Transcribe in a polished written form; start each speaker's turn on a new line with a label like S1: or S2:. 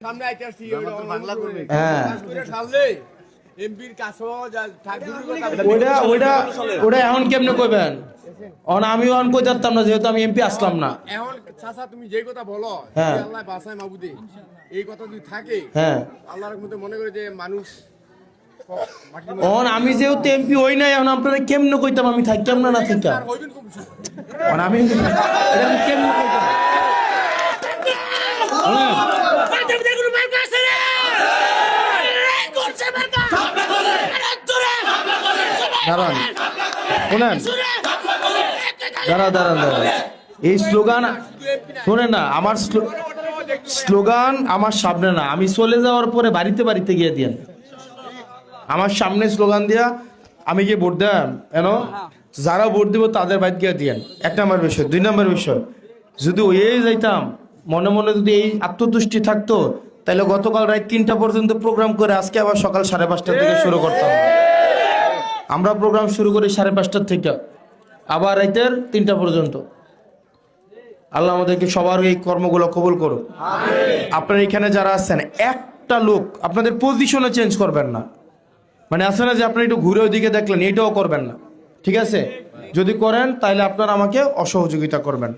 S1: সামনে আইতাছি বাংলা করবে
S2: হ্যাঁ
S1: করে সামনে এমপির কাছেও যা ঠাকুরের কথা
S2: ওটা এখন কেমনে কইবেন আমি অন কই যাতাম না যেহেতু আমি এমপি আসলাম না
S1: এখন চাচা তুমি যে কথা বলো
S2: হ্যাঁ।
S1: আল্লাহ বাসায় মাবুদে এই কথা যদি থাকে
S2: হ্যাঁ
S1: আল্লাহর মধ্যে মনে করে যে মানুষ
S2: আমি যেহেতু এমপি হই নাই এখন আপনারা কেমনে কইতাম আমি থাকতাম না না থাকতাম
S1: আর হইবেন খুব
S2: আমি কেমনে কইতাম দাঁড়ান শোনেন দাঁড়ান এই স্লোগান শোনেন না আমার স্লোগান আমার সামনে না আমি চলে যাওয়ার পরে বাড়িতে বাড়িতে গিয়ে দিয়েন আমার সামনে স্লোগান দিয়া আমি গিয়ে ভোট দেন কেন যারা ভোট দিব তাদের বাড়িতে গিয়ে দিয়েন 1 নম্বর বিষয় 2 নম্বর বিষয় যদি ওই যাইতাম মনে মনে যদি এই আত্মতুষ্টি থাকতো তাহলে গতকাল রাত 3টা পর্যন্ত প্রোগ্রাম করে আজকে আবার সকাল 5:30 থেকে শুরু করতাম আমরা প্রোগ্রাম শুরু করি 5:30 থেকে আবার রাতের 3টা পর্যন্ত আল্লাহ আমাদেরকে সবার এই কর্মগুলো কবুল করুন আপনারা এখানে যারা আছেন একটা লোক আপনাদের পজিশনে চেঞ্জ করবেন না মানে আছে না যে আপনি একটু ঘুরে ওইদিকে দেখলেন এটাও করবেন না ঠিক আছে যদি করেন তাহলে আপনারা আমাকে অসহযোগিতা করবেন